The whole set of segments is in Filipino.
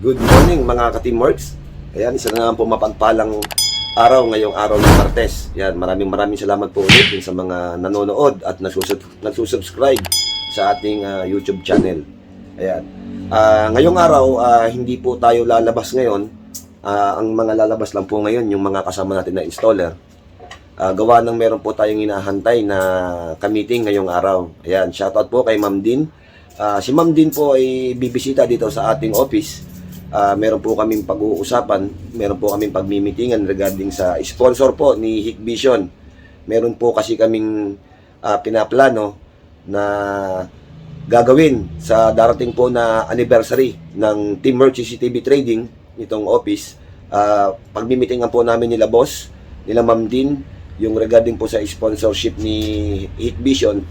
Good morning mga ka-teamworks. Ayan, isa na naman po mapagpalang araw ngayong araw ng Martes. Ayan, maraming salamat po ulit din sa mga nanonood at nagsusubscribe sa ating YouTube channel. Ayan. Ngayong araw, hindi po tayo lalabas ngayon. Ang mga lalabas lang po ngayon, yung mga kasama natin na installer. Gawa ng meron po tayong hinahantay na ka-meeting ngayong araw. Ayan, shoutout po kay Ma'am Din. Si Ma'am Din po ay bibisita dito sa ating office. Meron po kaming pag-uusapan, meron po kaming pagmimitingan regarding sa sponsor po ni Hikvision. Meron po kasi kaming pinaplano na gagawin sa darating po na anniversary ng Teamworks CCTV Trading, itong office. Pagmimitingan po namin nila boss, nila Ma'am Din, yung regarding po sa sponsorship ni Hikvision,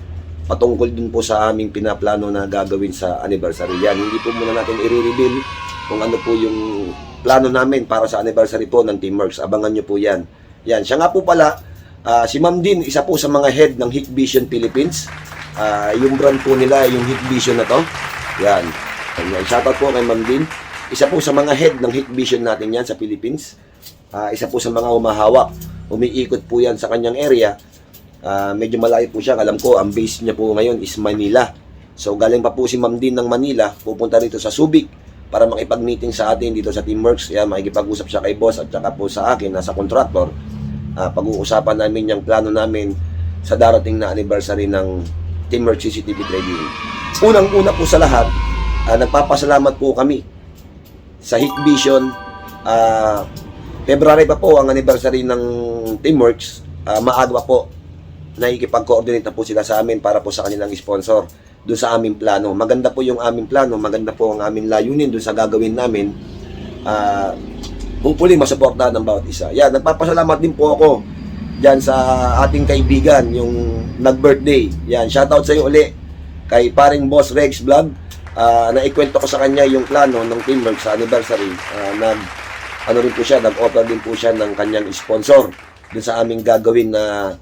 patungkol din po sa aming pinaplano na gagawin sa anniversary. Yan, hindi po muna natin i-reveal kung ano po yung plano namin para sa anniversary po ng Teamworks. Abangan nyo po yan. Yan, siya nga po pala, si Ma'am Din, isa po sa mga head ng Hikvision Philippines. Yung brand po nila, yung Hikvision na to. Yan. Shoutout po kay Ma'am Din. Isa po sa mga head ng Hikvision natin yan sa Philippines. Isa po sa mga humahawak. Umiikot po yan sa kanyang area. Medyo malayo po siya. Alam ko, ang base niya po ngayon is Manila. So, galing pa po si Ma'am Din ng Manila, pupunta rito sa Subic para makipag-meeting sa atin dito sa Teamworks. Yan, makikipag-usap siya kay boss at saka po sa akin, nasa contractor. Pag-uusapan namin yung plano namin sa darating na anniversary ng Teamworks CCTV Trading. Unang-una po sa lahat, nagpapasalamat po kami sa Hikvision. February pa po ang anniversary ng Teamworks. Maaga po nakikipag-coordinate na po sila sa amin para po sa kanilang sponsor doon sa aming plano. Maganda po yung aming plano, maganda po ang aming layunin doon sa gagawin namin. Hopefully, masuportahan ng bawat isa. Yan, nagpapasalamat din po ako dyan sa ating kaibigan, yung nag-birthday. Yan, shoutout sa iyo uli kay paring Boss Rex Vlog. Naikwento ko sa kanya yung plano ng Teamworks sa anniversary. Nag-offer din po siya ng kanyang sponsor doon sa aming gagawin na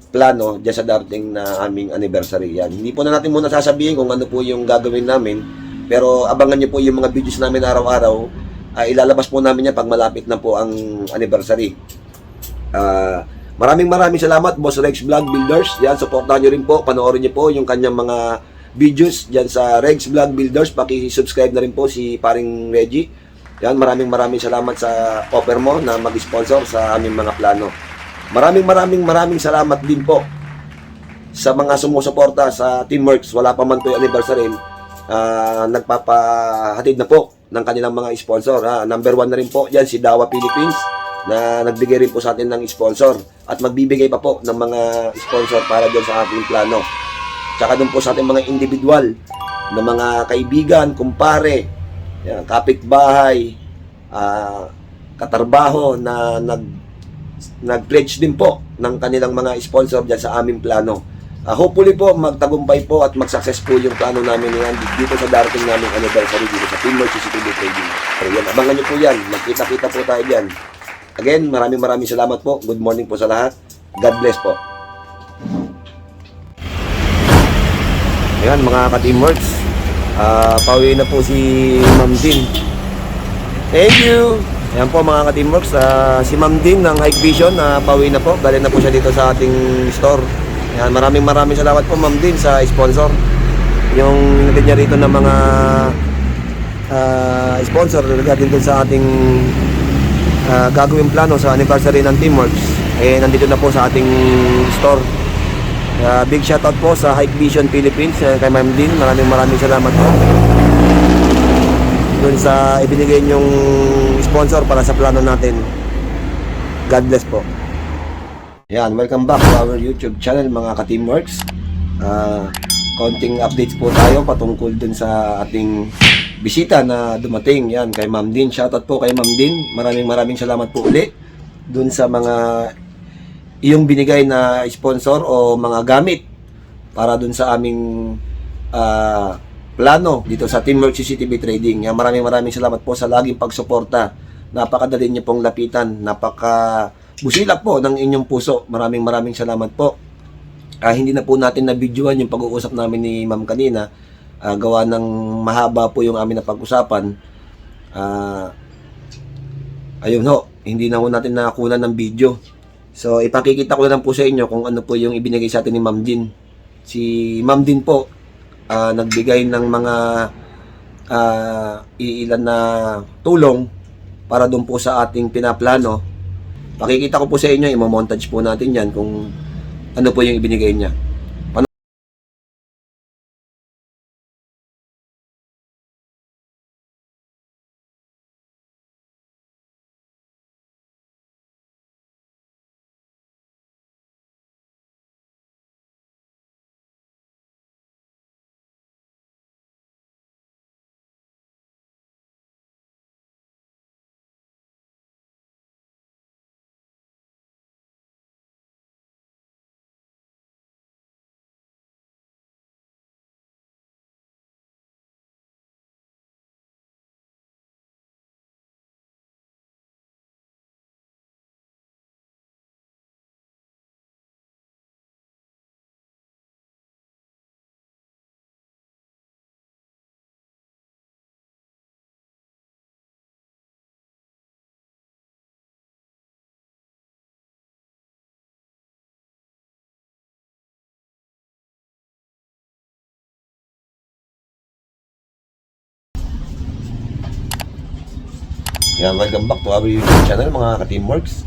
plano dyan sa darating na aming anniversary. Yan. Hindi po na natin muna sasabihin kung ano po yung gagawin namin, pero abangan nyo po yung mga videos namin araw-araw. Ilalabas po namin yan pag malapit na po ang anniversary. Maraming salamat Boss Rex Vlog Builders. Yan, supportahan nyo rin po, panoorin nyo po yung kanyang mga videos dyan sa Rex Vlog Builders. Paki-subscribe na rin po si paring Reggie. Yan, maraming salamat sa offer mo na mag-sponsor sa aming mga plano. Maraming salamat din po sa mga sumusuporta sa Teamworks. Wala pa man po yung anniversary, nagpapahatid na po ng kanilang mga sponsor. Number 1 na rin po yan si Dawa Philippines na nagbigay rin po sa atin ng sponsor at magbibigay pa po ng mga sponsor para dyan sa ating plano. Tsaka dun po sa ating mga individual na mga kaibigan, kumpare, yan, kapitbahay, katarbaho na nag-pledge din po ng kanilang mga sponsor dyan sa aming plano. Hopefully po, magtagumpay po at mag-success po yung plano namin yan dito sa darating naming anniversary dito sa Teamworks CCTV Trading. So yan, abangan nyo po yan. Magkita-kita po tayo dyan. Again, maraming salamat po. Good morning po sa lahat. God bless po. Ayan, mga ka-Teamworks. Pauwi na po si Ma'am Din. Thank you! Ayan po mga ka-Teamworks, si Ma'am Din ng Hikvision, pauwi na po. Galing na po siya dito sa ating store. Ayan, maraming salamat po Ma'am Din sa sponsor. Yung nilagay niya rito ng mga sponsor regarding dun sa ating gagawin plano sa anniversary ng Teamworks. Nandito na po sa ating store. Big shoutout po sa Hikvision Philippines, kay Ma'am Din. Maraming salamat po dun sa ibinigay nyong sponsor para sa plano natin. God bless po. Yan, welcome back to our YouTube channel mga ka-Teamworks. Konting updates po tayo patungkol dun sa ating bisita na dumating. Yan, kay Ma'am Din. Shoutout po kay Ma'am Din. Maraming salamat po uli dun sa mga iyong binigay na sponsor o mga gamit para dun sa aming plano dito sa Teamworks CCTV Trading. Yan, maraming salamat po sa laging pagsuporta. Napakadali niyo pong lapitan. Busilak po ng inyong puso. Maraming salamat po. Hindi na po natin na-videoan yung pag-uusap namin ni Ma'am kanina. Gawa ng mahaba po yung amin na pag-usapan. Ah, ayun ho, hindi na ho natin nakakunan ng video. So, ipakikita ko na lang po sa inyo kung ano po yung ibinigay sa atin ni Ma'am Din. Si Ma'am Din po, nagbigay ng mga iilan na tulong para doon po sa ating pinaplano. Pakikita ko po sa inyo, i-montage po natin yan kung ano po yung ibinigay niya. Yan, welcome back to our YouTube channel mga ka-teamworks.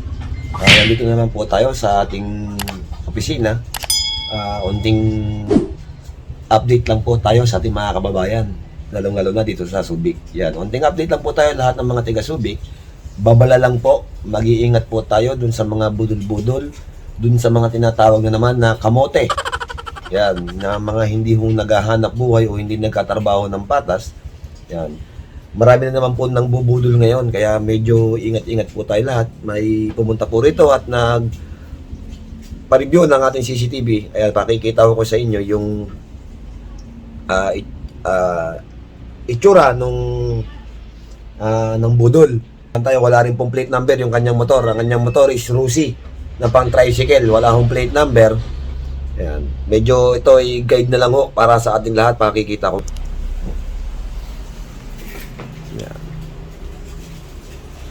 Nandito naman po tayo sa ating opisina. Unting update lang po tayo sa ating mga kababayan, lalong-lalo na dito sa Subic. Yan, unting update lang po tayo lahat ng mga taga Subic. Babala lang po, mag-iingat po tayo dun sa mga budol-budol, dun sa mga tinatawag na naman na kamote. Yan, na mga hindi hong naghahanap buhay o hindi nagkatrabaho ng patas. Yan. Marami na naman po nang bubudol ngayon, kaya medyo ingat-ingat po tayo lahat. May pumunta po rito at nag-review ng ating CCTV. Ayan, pakikita ko sa inyo yung itsura ng budol. Tayo, wala rin pong plate number yung kanyang motor. Ang kanyang motor is Rusi na pang tricycle. Wala hong plate number. Ayan. Medyo ito ay guide na lang ho para sa ating lahat. Pakikita ko.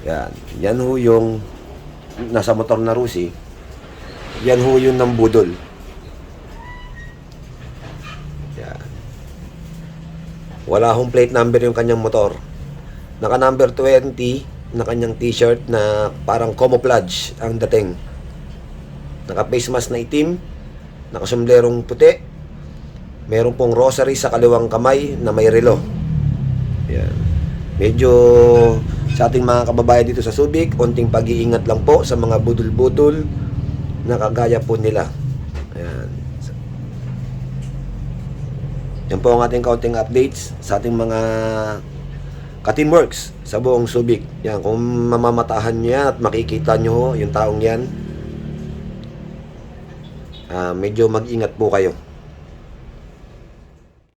Yan. Yan ho yung nasa motor na Rusi. Yan ho yung ng budol. Yan. Wala hong plate number yung kanyang motor. Naka number 20 na kanyang t-shirt na parang camouflage ang dating. Naka face mask na itim. Naka sombrerong puti. Meron pong rosary sa kaliwang kamay na may relo. Yan. Medyo sa ating mga kababayan dito sa Subic, konting pag-iingat lang po sa mga budol-budol na kagaya po nila. Ayan. Yan po ang ating kaunting updates sa ating mga ka-teamworks sa buong Subic. Yan, kung mamamatahan nyo yan at makikita nyo yung taong yan, medyo mag-ingat po kayo.